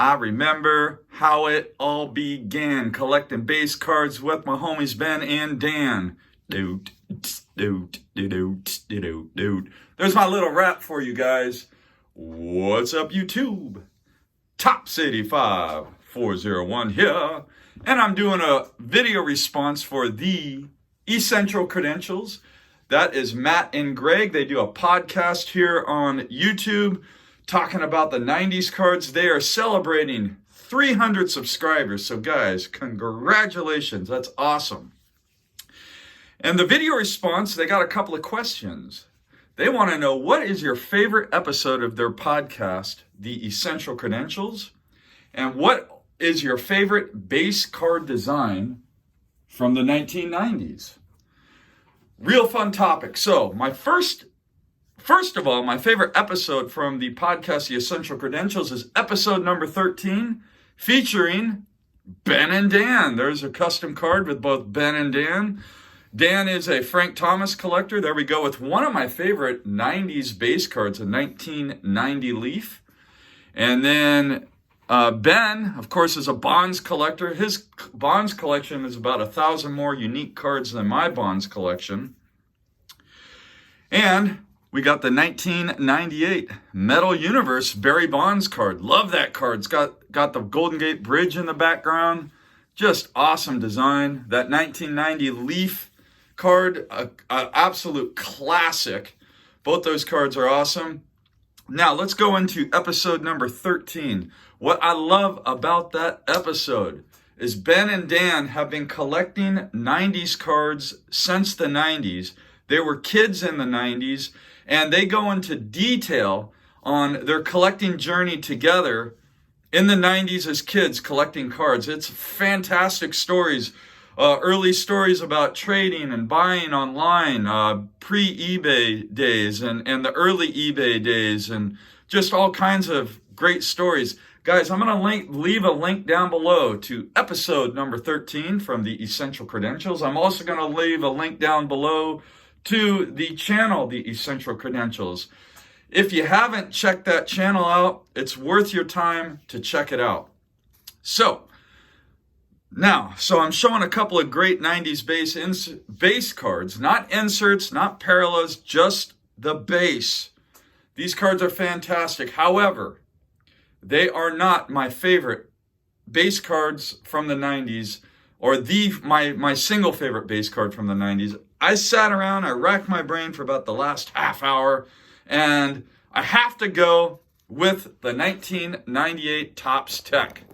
I remember how it all began, collecting base cards with my homies Ben and Dan. Doot, doot, doot, doot, doot. There's my little rap for you guys. What's up, YouTube? Tops85401 here, and I'm doing a video response for the Essential Credentials. That is Matt and Greg. They do a podcast here on YouTube talking about the 90s cards. They are celebrating 300 subscribers. So guys, congratulations. That's awesome. And the video response, they got a couple of questions. They want to know, what is your favorite episode of their podcast, The Essential Credentials? And what is your favorite base card design from the 1990s? Real fun topic. So my first of all, my favorite episode from the podcast, The Essential Credentials, is episode number 13, featuring Ben and Dan. There's a custom card with both Ben and Dan. Dan is a Frank Thomas collector. There we go with one of my favorite 90s base cards, a 1990 Leaf. And then Ben, of course, is a Bonds collector. His Bonds collection is about 1,000 more unique cards than my Bonds collection. And we got the 1998 Metal Universe Barry Bonds card. Love that card. It's got the Golden Gate Bridge in the background. Just awesome design. That 1990 Leaf card, an absolute classic. Both those cards are awesome. Now let's go into episode number 13. What I love about that episode is Ben and Dan have been collecting 90s cards since the 90s. They were kids in the 90s, and they go into detail on their collecting journey together in the 90s as kids collecting cards. It's fantastic stories. Early stories about trading and buying online, pre-eBay days and the early eBay days, and just all kinds of great stories. Guys, I'm going to leave a link down below to episode number 13 from the Essential Credentials. I'm also going to leave a link down below to the channel, the Essential Credentials. If you haven't checked that channel out, it's worth your time to check it out. So I'm showing a couple of great 90s base cards, not inserts, not parallels, just the base. These cards are fantastic. However, they are not my favorite base cards from the 90s, or my single favorite base card from the 90s. I sat around, I racked my brain for about the last half hour, and I have to go with the 1998 Topps Tech.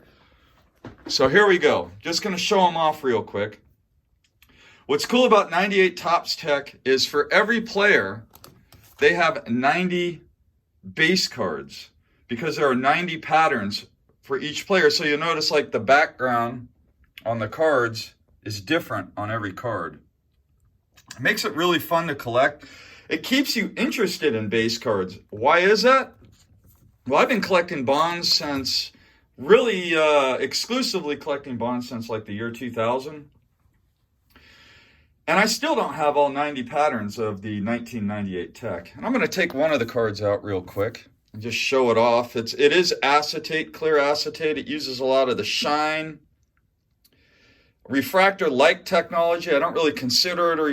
So here we go. Just going to show them off real quick. What's cool about 98 Topps Tech is for every player, they have 90 base cards because there are 90 patterns for each player. So you'll notice like the background on the cards is different on every card. It makes it really fun to collect. It keeps you interested in base cards. Why is that? Well, I've been collecting Bonds since, really exclusively collecting Bonds since like the year 2000. And I still don't have all 90 patterns of the 1998 Tech. And I'm going to take one of the cards out real quick and just show it off. It is acetate, clear acetate. It uses a lot of the shine. Refractor-like technology. I don't really consider it a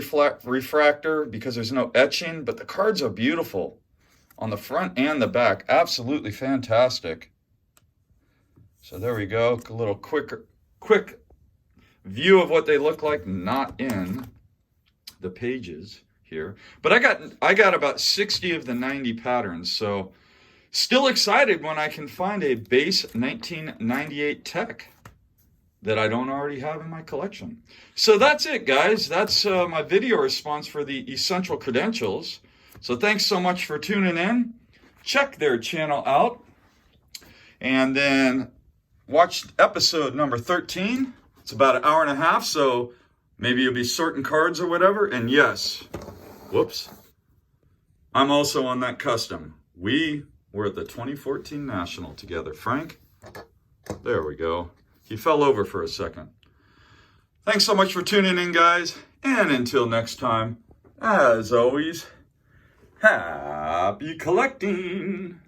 refractor because there's no etching, but the cards are beautiful on the front and the back. Absolutely fantastic. So there we go. A little quick view of what they look like, not in the pages here. But I got about 60 of the 90 patterns, so still excited when I can find a base 1998 Tech that I don't already have in my collection. So that's it, guys. That's my video response for the Essential Credentials. So thanks so much for tuning in. Check their channel out. And then watch episode number 13. It's about an hour and a half, so maybe you'll be sorting cards or whatever. And yes, whoops, I'm also on that custom. We were at the 2014 National together. Frank, there we go. He fell over for a second. Thanks so much for tuning in, guys. And until next time, as always, happy collecting.